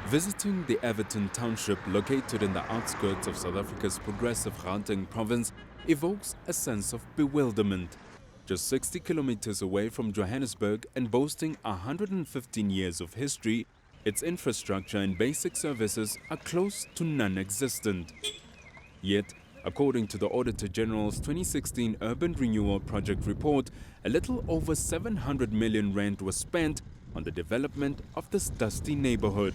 Visiting the Everton township located in the outskirts of South Africa's progressive Gauteng province evokes a sense of bewilderment. Just 60 kilometers away from Johannesburg and boasting 115 years of history, its infrastructure and basic services are close to non-existent. Yet, according to the Auditor General's 2016 Urban Renewal Project report, a little over 700 million rand was spent on the development of this dusty neighborhood.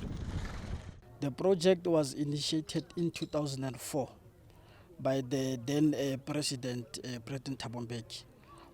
The project was initiated in 2004 by the then President Thabo Mbeki.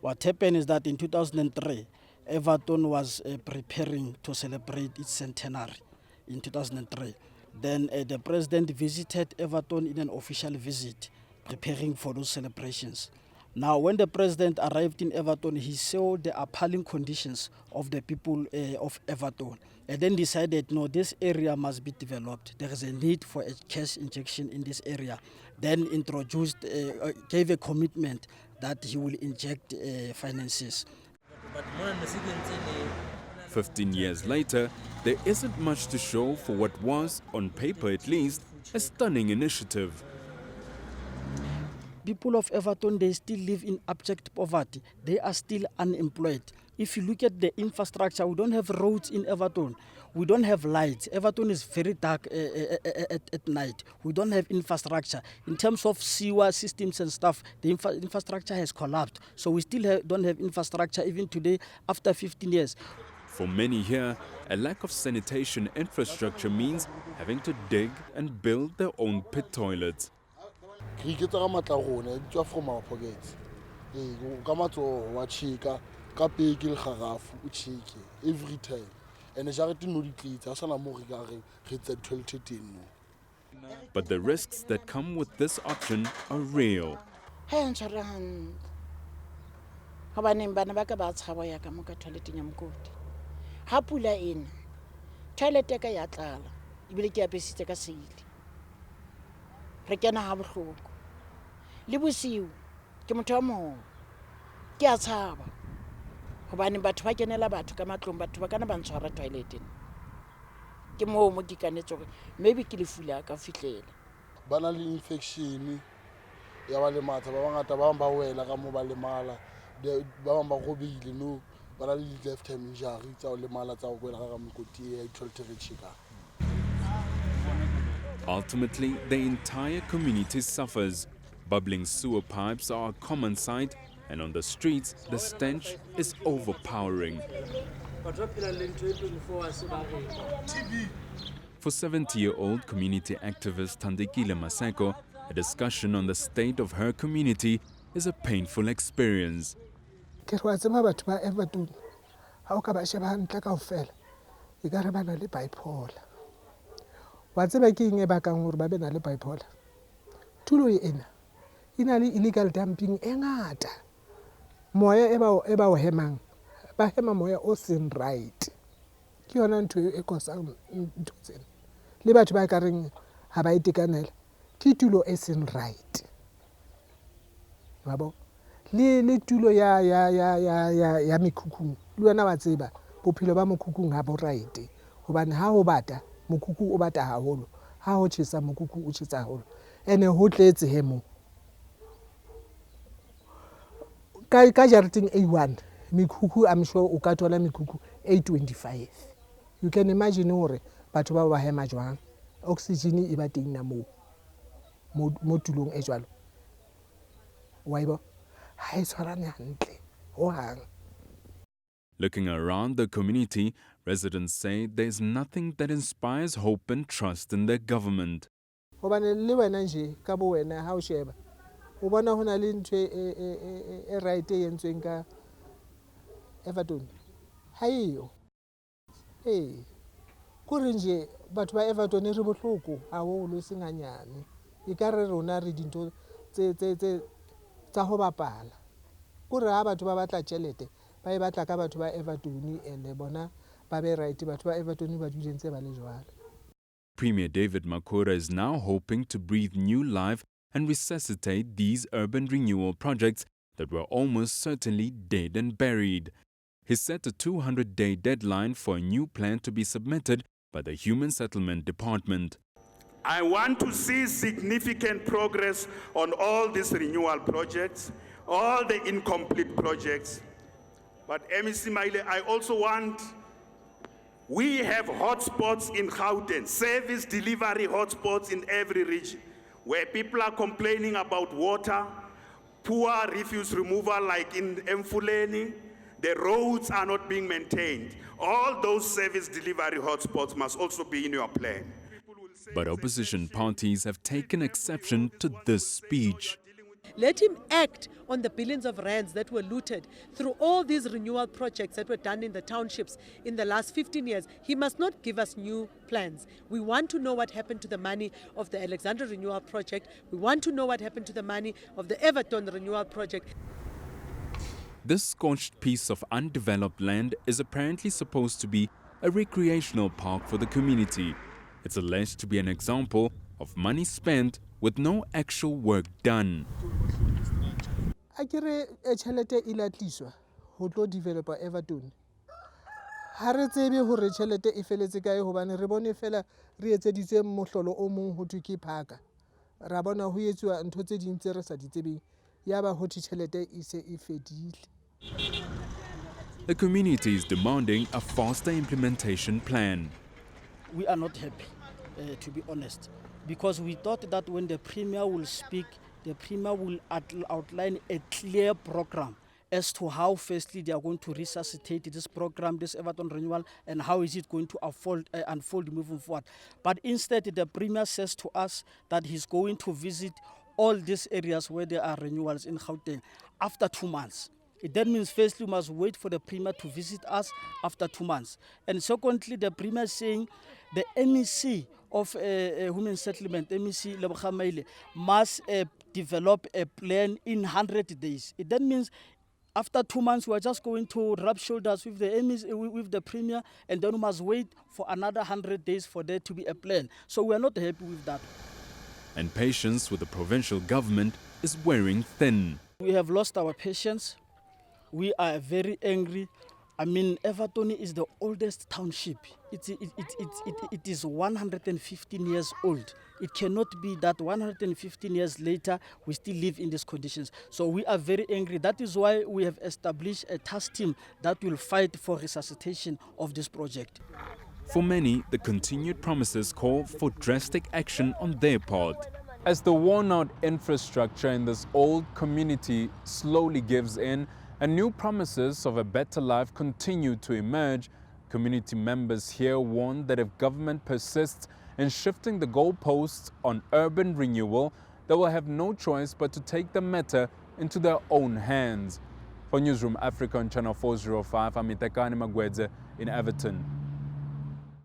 What happened is that in 2003, Evaton was preparing to celebrate its centenary in 2003. Then the President visited Evaton in an official visit, preparing for those celebrations. Now, when the President arrived in Everton, he saw the appalling conditions of the people of Everton, and then decided, no, this area must be developed. There is a need for a cash injection in this area. Then gave a commitment that he will inject finances. 15 years later, there isn't much to show for what was, on paper at least, a stunning initiative. People of Everton, they still live in abject poverty. They are still unemployed. If you look at the infrastructure, we don't have roads in Everton. We don't have lights. Everton is very dark at night. We don't have infrastructure. In terms of sewer systems and stuff, the infrastructure has collapsed. So we still don't have infrastructure even today after 15 years. For many here, a lack of sanitation infrastructure means having to dig and build their own pit toilets. Every time. But the risks that come with this option are real. Hobane batho ba kenela batho ka matlong batho ba kana ba ntshwara toileteng ke mo ke kanetse gore maybe ke lefula ka fitlela ba na le infection ya ba le matha ba bangata ba ba wela ka mo ba le mala ba bang ba robile no ba na le lifetime injury tsa le mala tsa go wela ka mokoti ya toilet. Ultimately, the entire community suffers. Bubbling sewer pipes are a common sight, and on the streets, the stench is overpowering. For 70-year-old community activist Thandekile Maseko, a discussion on the state of her community is a painful experience. Illegal dumping engata moya e ba o hemang ba hema moya o seng right ke yona ntwe e kosang ntutsen le batho ba ka reng ha ba itekanela titulo e seng right babo le tulo ya mekhukhung le wena wa tseba bophelo ba mokhukhung ha bo right hobane ha ho bata mokhukhu o bata haholo ha ho tshisa mokhukhu o tshisa haholo ene ho tletse hemo ka jareteng A1 mikhukhu I'm sure o ka thola mikhukhu A25. You can imagine hore batho ba hema jwang oxygen e ba teng na mo tulong e jwalo wa ibo ha e tshwarane hantle ho hang. Looking around the community, residents say there's nothing that inspires hope and trust in their government. Hobane le wena nje ka bo wena ha o sheba o bona hona le ntwe e right e entsweng ka Everton ha iyo kore nje batho ba Everton re bohloko haholo senganyane e ka re rona re dinto tsa ho bapala kore ha batho ba batla tšhelete ba e batla ka batho ba Everton ene bona ba be right batho ba Everton ba dulentse ba le jwalo. Premier David Makhura is now hoping to breathe new life and resuscitate these urban renewal projects that were almost certainly dead and buried. He set a 200-day deadline for a new plan to be submitted by the Human Settlement Department. I want to see significant progress on all these renewal projects, all the incomplete projects. But MEC Maile, I also want, we have hotspots in Gauteng, service delivery hotspots in every region, where people are complaining about water, poor refuse removal like in Mfuleni, the roads are not being maintained. All those service delivery hotspots must also be in your plan. But opposition parties have taken exception to this speech. Let him act on the billions of rands that were looted through all these renewal projects that were done in the townships in the last 15 years. He must not give us new plans. We want to know what happened to the money of the Alexandra renewal project. We want to know what happened to the money of the Everton renewal project. This scorched piece of undeveloped land is apparently supposed to be a recreational park for the community. It's alleged to be an example of money spent with no actual work done. Akere tšhelete e latliswa ho tlo developer Everton. Ha re tsebe hore tšhelete e feletse kae hobane re bone fela re etseditswe mohlolo o mong ho thwe ke phaka. Ra bona ho etsuwa ntho tse ding tse re sa di tsebeng. Ya ba ho tšhelete e se e fedile. The community is demanding a faster implementation plan. We are not happy, to be honest, because we thought that when the Premier will speak, the Premier will outline a clear program as to how firstly they are going to resuscitate this program, this Evaton renewal, and how is it going to unfold moving forward. But instead, the Premier says to us that he's going to visit all these areas where there are renewals in Gauteng after 2 months. That means firstly we must wait for the Premier to visit us after 2 months. And secondly, the Premier is saying the MEC of Human Settlement, MEC Leboga must develop a plan in 100 days. That means after 2 months, we are just going to rub shoulders with the MEC, with the Premier, and then we must wait for another 100 days for there to be a plan. So we are not happy with that. And patience with the provincial government is wearing thin. We have lost our patience. We are very angry. I mean, Everton is the oldest township. It is 115 years old. It cannot be that 115 years later we still live in these conditions. So we are very angry. That is why we have established a task team that will fight for resuscitation of this project. For many, the continued promises call for drastic action on their part. As the worn-out infrastructure in this old community slowly gives in, and new promises of a better life continue to emerge, community members here warn that if government persists in shifting the goalposts on urban renewal, they will have no choice but to take the matter into their own hands. For Newzroom Africa on Channel 405, I'm Hitekani Magwedze in Everton.